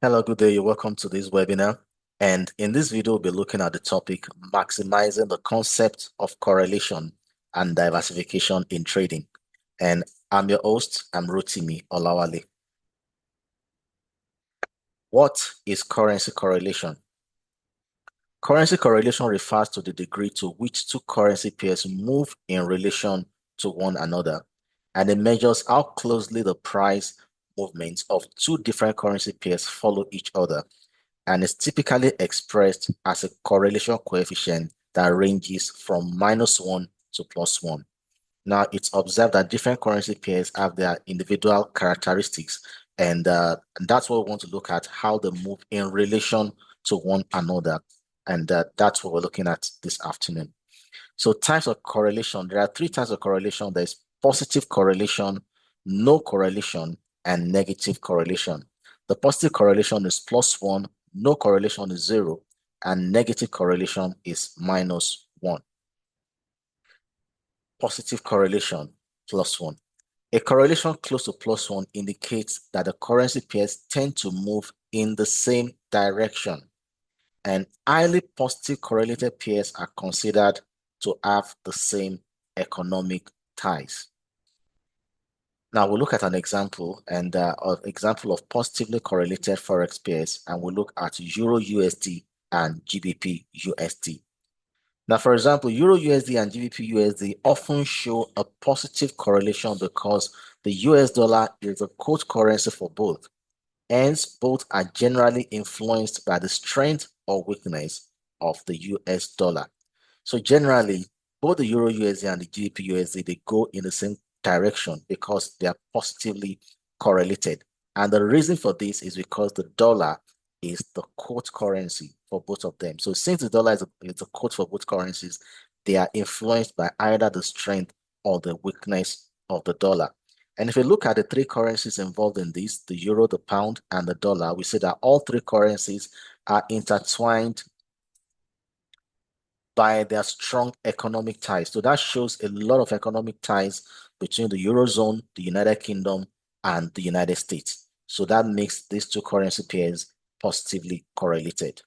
Hello, good day. Welcome to this webinar. And in this video, we'll be looking at the topic maximizing the concept of correlation and diversification in trading. And I'm your host, I'm Rotimi Olawale. What is currency correlation? Currency correlation refers to the degree to which two currency pairs move in relation to one another, and it measures how closely the price movements of two different currency pairs follow each other, and is typically expressed as a correlation coefficient that ranges from -1 to +1. Now, it's observed that different currency pairs have their individual characteristics, and that's what we want to look at, how they move in relation to one another. And that's what we're looking at this afternoon. So types of correlation, there are three types of correlation. There's positive correlation, no correlation, and negative correlation. The positive correlation is +1, no correlation is 0, and negative correlation is -1. Positive correlation, +1. A correlation close to +1 indicates that the currency pairs tend to move in the same direction, and highly positive correlated pairs are considered to have the same economic ties. Now we'll look at an example and an example of positively correlated forex pairs, and we'll look at Euro USD and GBP USD. Now, for example, Euro USD and GBP USD often show a positive correlation because the US dollar is a quote currency for both. Hence, both are generally influenced by the strength or weakness of the US dollar. So generally, both the Euro USD and the GBP USD, they go in the same direction because they are positively correlated. And the reason for this is because the dollar is the quote currency for both of them. So since the dollar is a quote for both currencies, they are influenced by either the strength or the weakness of the dollar. And if you look at the three currencies involved in this, the euro, the pound, and the dollar, we see that all three currencies are intertwined by their strong economic ties. So that shows a lot of economic ties between the Eurozone, the United Kingdom, and the United States. So that makes these two currency pairs positively correlated.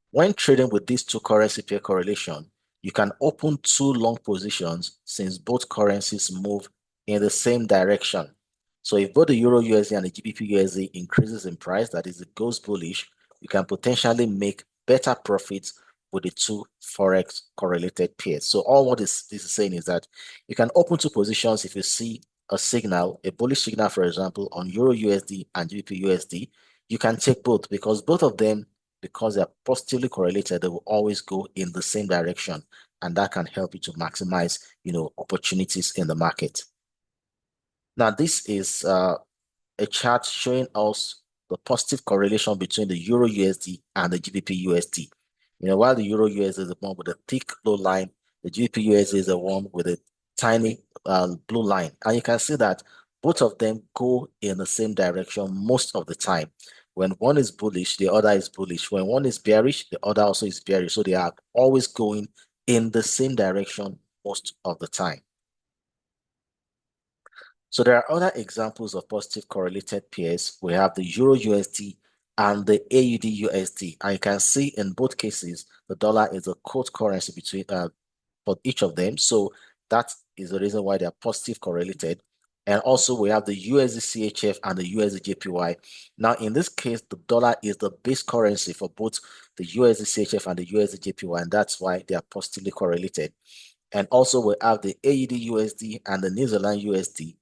When trading with these two currency pair correlation, you can open two long positions since both currencies move in the same direction. So if both the Euro USD and the GBP USD increases in price, that is, it goes bullish, you can potentially make better profits with the two forex correlated pairs. So all what this is saying is that you can open two positions if you see a signal, a bullish signal, for example, on Euro USD and GBP USD. You can take both because both of them, because they're positively correlated, they will always go in the same direction, and that can help you to maximize, opportunities in the market. Now, this is a chart showing us the positive correlation between the Euro USD and the GBP USD. While the Euro USD is the one with a thick blue line, the GBP USD is the one with a tiny blue line. And you can see that both of them go in the same direction most of the time. When one is bullish, the other is bullish. When one is bearish, the other also is bearish. So they are always going in the same direction most of the time. So there are other examples of positive correlated pairs. We have the Euro USD and the AUD USD. And you can see in both cases, the dollar is a quote currency between for each of them. So that is the reason why they are positive correlated. And also we have the USD CHF and the USD JPY. Now, in this case, the dollar is the base currency for both the USD CHF and the USD JPY, and that's why they are positively correlated. And also we have the AUD USD and the New Zealand USD,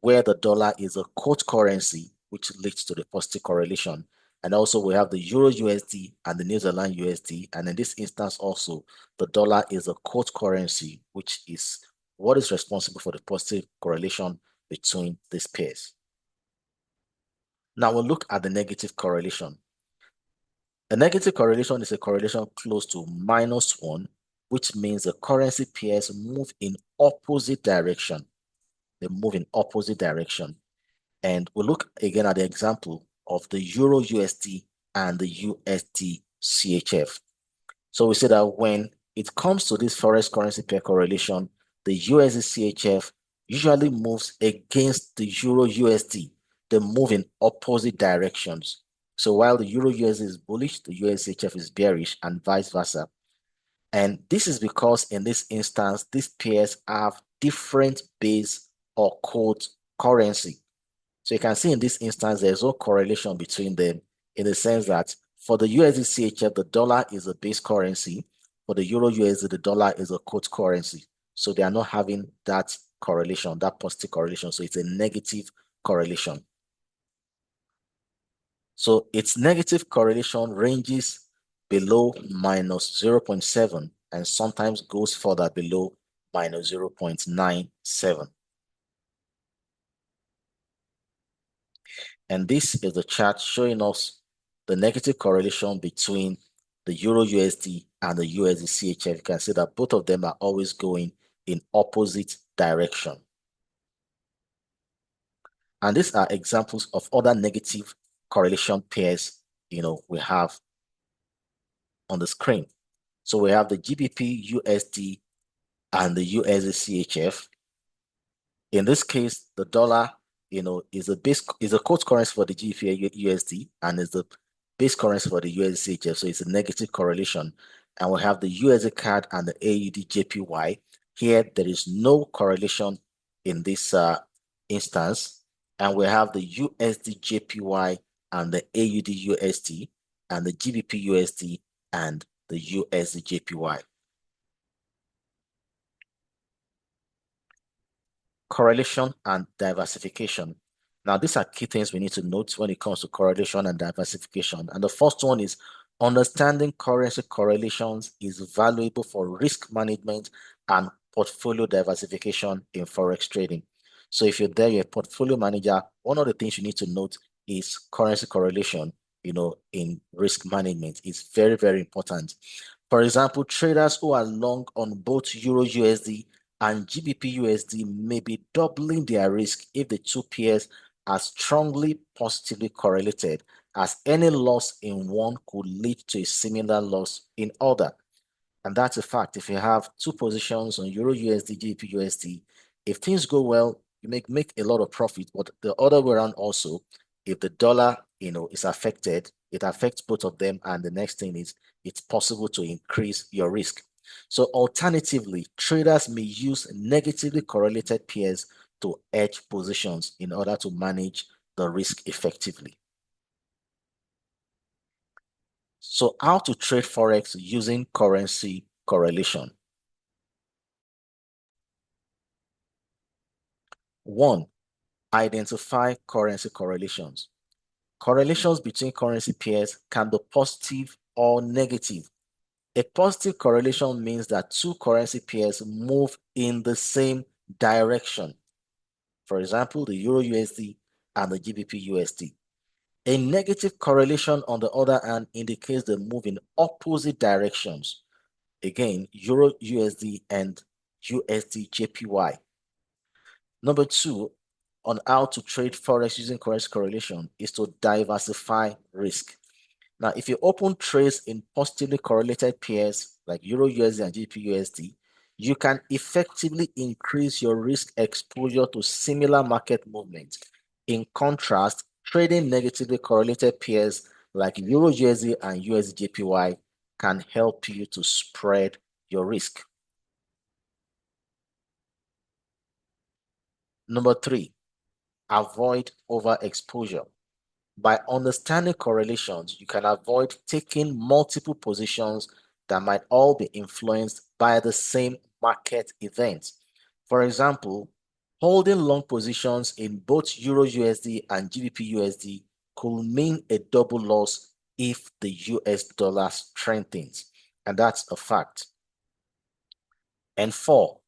where the dollar is a quote currency, which leads to the positive correlation. And also we have the Euro USD and the New Zealand USD. And in this instance also, the dollar is a quote currency, which is what is responsible for the positive correlation between these pairs. Now we'll look at the negative correlation. A negative correlation is a correlation close to -1, which means the currency pairs move in opposite direction. They move in opposite direction. And we'll look again at the example of the Euro USD and the USD CHF. So we say that when it comes to this forex currency pair correlation, the USD CHF usually moves against the Euro USD. they move in opposite directions. So while the Euro USD is bullish, the USHF is bearish, and vice versa. And this is because in this instance, these pairs have different base or code currency. So you can see in this instance, there's no correlation between them in the sense that for the USD CHF, the dollar is a base currency. For the Euro USD, the dollar is a quote currency. So they are not having that correlation, that positive correlation. So it's a negative correlation. So its negative correlation ranges below minus 0.7 and sometimes goes further below minus 0.97. And this is the chart showing us the negative correlation between the Euro USD and the USD CHF. You can see that both of them are always going in opposite direction. And these are examples of other negative correlation pairs, we have on the screen. So we have the GBP USD and the USD CHF. In this case, the dollar, is a quote currency for the GBP USD and is the base currency for the USD CHF. So it's a negative correlation. And we have the USD CAD and the AUD JPY. Here, there is no correlation in this instance. And we have the USD JPY and the AUD USD and the GBP USD and the USD JPY. Correlation and diversification. Now, these are key things we need to note when it comes to correlation and diversification. And the first one is understanding currency correlations is valuable for risk management and portfolio diversification in forex trading. So if you're there, you're a portfolio manager, one of the things you need to note is currency correlation, in risk management. It's very, very important. For example, traders who are long on both Euro USD and GBP USD may be doubling their risk if the two pairs are strongly positively correlated, as any loss in one could lead to a similar loss in other. And that's a fact. If you have two positions on Euro USD, GBP USD, if things go well, you make a lot of profit. But the other way around also, if the dollar, is affected, it affects both of them. And the next thing is it's possible to increase your risk. So alternatively, traders may use negatively correlated pairs to hedge positions in order to manage the risk effectively. So how to trade Forex using currency correlation? 1. Identify currency correlations. Correlations between currency pairs can be positive or negative. A positive correlation means that two currency pairs move in the same direction. For example, the Euro USD and the GBP USD. A negative correlation, on the other hand, indicates they move in opposite directions. Again, Euro USD and USD JPY. Number 2, on how to trade Forex using currency correlation is to diversify risk. Now, if you open trades in positively correlated pairs like Euro USD and GBP USD, you can effectively increase your risk exposure to similar market movements. In contrast, trading negatively correlated pairs like Euro USD and USD JPY can help you to spread your risk. Number 3, avoid overexposure. By understanding correlations, you can avoid taking multiple positions that might all be influenced by the same market event. For example, holding long positions in both Euro USD and GBP USD could mean a double loss if the US dollar strengthens, and that's a fact. And 4,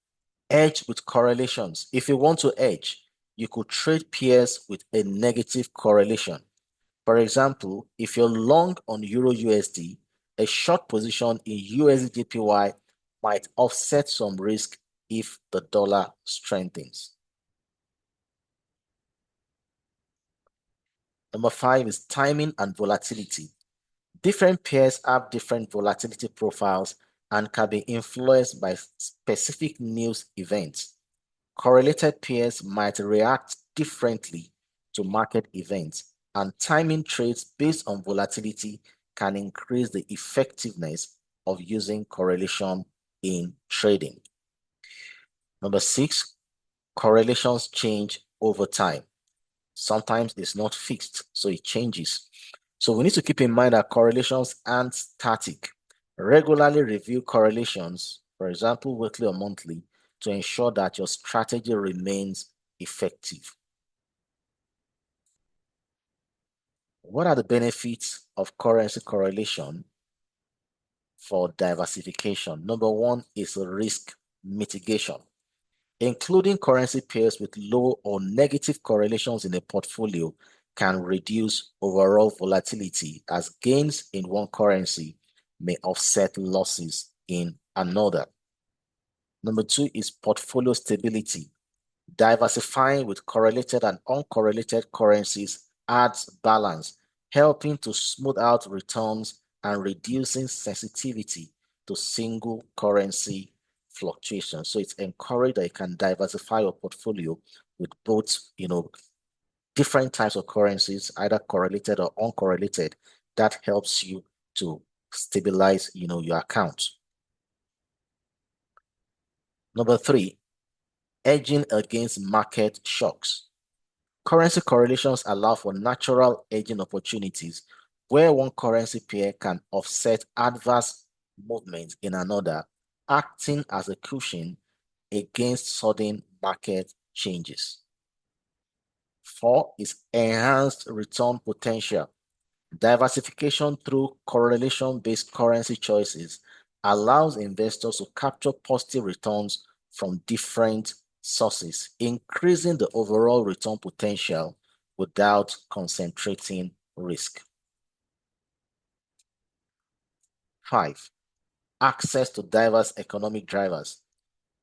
hedge with correlations. If you want to hedge, you could trade pairs with a negative correlation. For example, if you're long on Euro USD, a short position in USD JPY might offset some risk if the dollar strengthens. Number 5 is timing and volatility. Different pairs have different volatility profiles and can be influenced by specific news events. Correlated pairs might react differently to market events, and timing trades based on volatility can increase the effectiveness of using correlation in trading. Number 6, correlations change over time. Sometimes it's not fixed, so it changes. So we need to keep in mind that correlations aren't static. Regularly review correlations, for example, weekly or monthly, to ensure that your strategy remains effective. What are the benefits of currency correlation for diversification? Number 1 is risk mitigation. Including currency pairs with low or negative correlations in a portfolio can reduce overall volatility, as gains in one currency may offset losses in another. Number 2 is portfolio stability. Diversifying with correlated and uncorrelated currencies adds balance, helping to smooth out returns and reducing sensitivity to single currency fluctuations. So it's encouraged that you can diversify your portfolio with both, different types of currencies, either correlated or uncorrelated. That helps you to stabilize, your account. Number 3, hedging against market shocks. Currency correlations allow for natural hedging opportunities where one currency pair can offset adverse movements in another, acting as a cushion against sudden market changes. 4 is enhanced return potential. Diversification through correlation-based currency choices allows investors to capture positive returns from different sources, increasing the overall return potential without concentrating risk. 5, access to diverse economic drivers.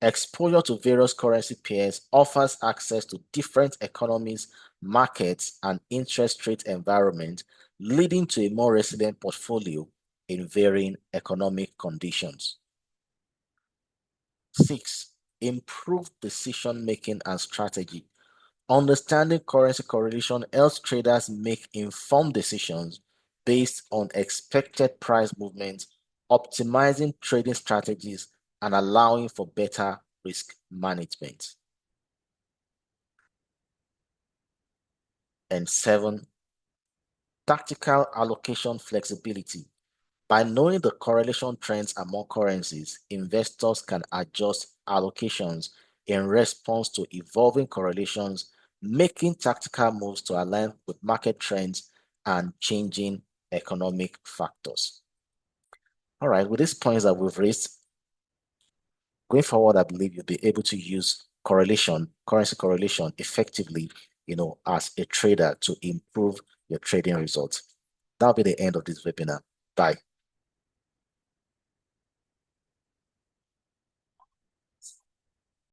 Exposure to various currency pairs offers access to different economies, markets, and interest rate environments, leading to a more resilient portfolio in varying economic conditions. 6, improved decision-making and strategy. Understanding currency correlation helps traders make informed decisions based on expected price movements, optimizing trading strategies and allowing for better risk management. And 7, tactical allocation flexibility. By knowing the correlation trends among currencies, investors can adjust allocations in response to evolving correlations, making tactical moves to align with market trends and changing economic factors. All right, with these points that we've raised, going forward, I believe you'll be able to use currency correlation effectively, as a trader to improve your trading results. That'll be the end of this webinar. Bye.